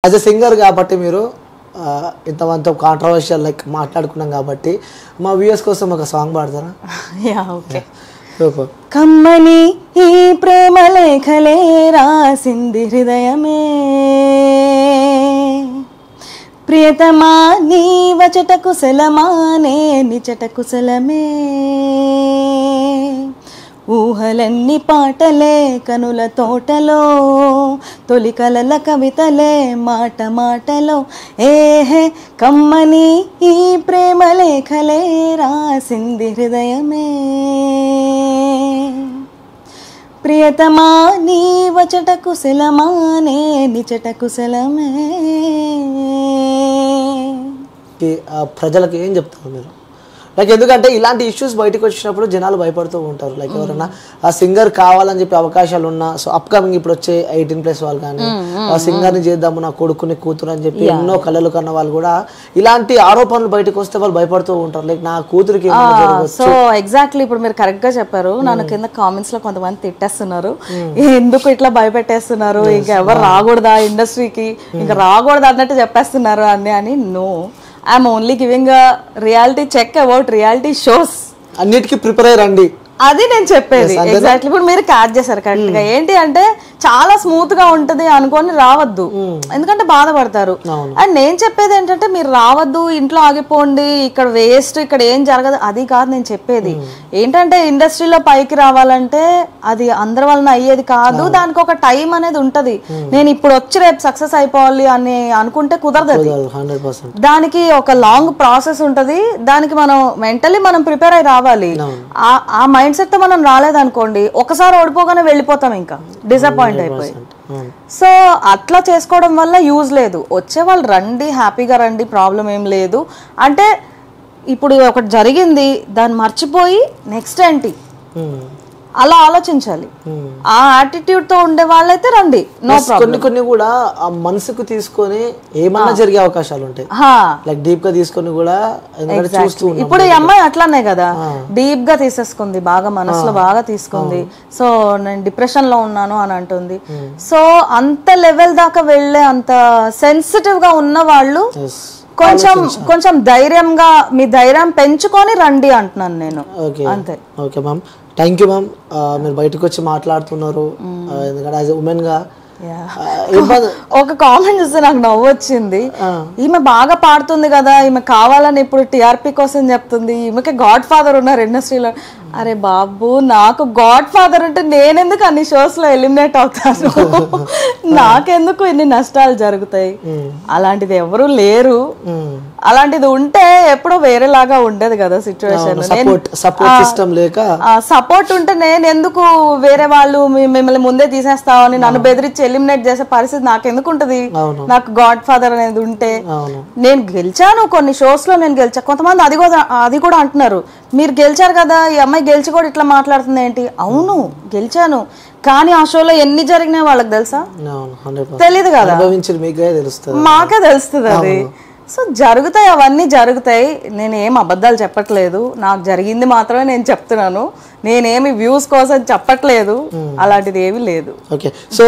As a singer కాబట్టి మీరు ఇంతమంత controversial like మాట్లాడుకున్నాం కాబట్టి మా వ్యూయర్స్ కోసం ఒక సాంగ్ పాడతారా? Yeah okay. కమ్మని ఈ ప్రేమ లేఖలే రాసింది హృదయమే, ప్రియతమా నీ వచట కుశలమానే నిచట కుశలమే, ఊహలన్నీ పాటలే కనుల తోటలో, తొలి కలల కవితలే మాట మాటలో, ఏహే కమ్మని ఈ ప్రేమ లేఖలే రాసింది హృదయమే, ప్రియతమా నీ వచట కుశలమానే నిచట కుశలమే. ప్రజలకు ఏం చెప్తారు మీరు? లైక్ ఎందుకంటే ఇలాంటి ఇష్యూస్ బయటకు వచ్చినప్పుడు జనాలు భయపడుతూ ఉంటారు. లైక్ ఎవరైనా ఆ సింగర్ కావాలని చెప్పి అవకాశాలు ఉన్నా, సో అప్కమింగ్ ఇప్పుడు వచ్చే 18+ వాళ్ళు కానీ ఆ సింగర్ని చేద్దాము నా కొడుకుని కూతురు అని చెప్పి ఎన్నో కళలు కన్న వాళ్ళు కూడా ఇలాంటి ఆరోపణలు బయటకు వస్తే వాళ్ళు భయపడుతూ ఉంటారు. లైక్ నా కూతురికి సో ఎగ్జాక్ట్లీ ఇప్పుడు మీరు కరెక్ట్ గా చెప్పారు. నన్ను కింద కామెంట్స్ లో కొంతమంది తిట్టేస్తున్నారు, ఎందుకు ఇట్లా భయపెట్టేస్తున్నారు, ఇంకా ఎవరు రాకూడదా ఇండస్ట్రీకి, ఇంకా రాకూడదు అన్నట్టు చెప్పేస్తున్నారు అని. No, I'm only giving a reality check about reality shows. అన్నిటికీ ప్రిపేర్ అయ్యండి, అది నేను చెప్పేది. ఎగ్జాక్ట్లీ ఇప్పుడు మీరు క్యాచ్ చేశారు కరెక్ట్ గా. ఏంటి అంటే చాలా స్మూత్ గా ఉంటది అనుకొని రావద్దు, ఎందుకంటే బాధపడతారు. అండ్ నేను చెప్పేది ఏంటంటే మీరు రావద్దు, ఇంట్లో ఆగిపోండి, ఇక్కడ వేస్ట్, ఇక్కడ ఏం జరగదు, అది కాదు నేను చెప్పేది. ఏంటంటే ఇండస్ట్రీలో పైకి రావాలంటే అది అందరి వలన అయ్యేది కాదు, దానికి ఒక టైం అనేది ఉంటది. నేను ఇప్పుడు వచ్చి రేపు సక్సెస్ అయిపోవాలి అని అనుకుంటే కుదరదు. దానికి ఒక లాంగ్ ప్రాసెస్ ఉంటది, దానికి మనం మెంటలీ మనం ప్రిపేర్ అయి రావాలి. ఆ మైండ్ సెట్ తో మనం రాలేదనుకోండి, ఒకసారి ఓడిపోగానే వెళ్ళిపోతాం, ఇంకా డిసప్పాయింట్ అయిపోయి. సో అట్లా చేసుకోవడం వల్ల యూజ్ లేదు. వచ్చే వాళ్ళు రండి, హ్యాపీగా రండి, ప్రాబ్లం ఏం లేదు. అంటే ఇప్పుడు ఒకటి జరిగింది, దాన్ని మర్చిపోయి నెక్స్ట్ ఏంటి అలా ఆలోచించాలి. ఆ యాటిట్యూడ్ తో ఉండే వాళ్ళైతే రండి, నో ప్రాబ్లం. కొన్ని కూడా ఆ మనసుకు తీసుకొని ఏమన్నా జరిగే అవకాశాలు ఉంటాయి, లైక్ డీప్ గా తీసుకొని కూడా. ఇప్పుడు ఈ అమ్మాయి అట్లానే కదా, డీప్ గా తీసేసుకుంది, బాగా మనసులో బాగా తీసుకుంది. సో నేను డిప్రెషన్ లో ఉన్నాను అని అంటుంది. సో అంత లెవెల్ దాకా వెళ్ళే అంత సెన్సిటివ్ గా ఉన్న వాళ్ళు కొంచెం ధైర్యంగా మీ ధైర్యం పెంచుకొని రండి అంటున్నాను నేను, అంతే. Okay ma'am, thank you ma'am. మీరు బయటకు వచ్చి మాట్లాడుతున్నారు, ఎందుకంటే యాజ్ ఎ ఉమెన్ గా. ఒక కామెంట్ చూస్తే నాకు నవ్వు వచ్చింది, ఈమె బాగా పాడుతుంది కదా, ఈమె కావాలని ఇప్పుడు టీఆర్పీ కోసం చెప్తుంది, ఈమెకి గాడ్ ఫాదర్ ఉన్నారు ఇండస్ట్రీలో. అరే బాబు, నాకు గాడ్ ఫాదర్ అంటే నేనెందుకు అన్ని షోస్ లో ఎలిమినేట్ అవుతాను, నాకెందుకు ఇన్ని నష్టాలు జరుగుతాయి? అలాంటిది ఎవరు లేరు. అలాంటిది ఉంటే ఎప్పుడో వేరేలాగా ఉండేది కదా సిచ్యువేషన్. సపోర్ట్ ఉంటే నేను ఎందుకు వేరే వాళ్ళు మిమ్మల్ని ముందే తీసేస్తామని నన్ను బెదిరించి ఎలిమినేట్ చేసే పరిస్థితి నాకెందుకు ఉంటది? నాకు గాడ్ ఫాదర్ అనేది ఉంటే. నేను గెలిచాను, కొన్ని షోస్ లో నేను గెలిచా. కొంతమంది అది కూడా అంటున్నారు, మీరు గెలిచారు కదా, ఈ అమ్మాయి గెలిచి కూడా ఇట్లా మాట్లాడుతుంది ఏంటి? అవును గెలిచాను, కానీ ఆ షోలో ఎన్ని జరిగినాయి వాళ్ళకి తెలుసా? తెలీదు కదా, మాకే తెలుస్తుంది అది. సో జరుగుతాయి, అవన్నీ జరుగుతాయి. నేను ఏం అబద్ధాలు చెప్పట్లేదు, నాకు జరిగింది మాత్రమే నేను చెప్తున్నాను. నేనేమి వ్యూస్ కోసం చెప్పట్లేదు, అలాంటిది ఏమీ లేదు. Okay, so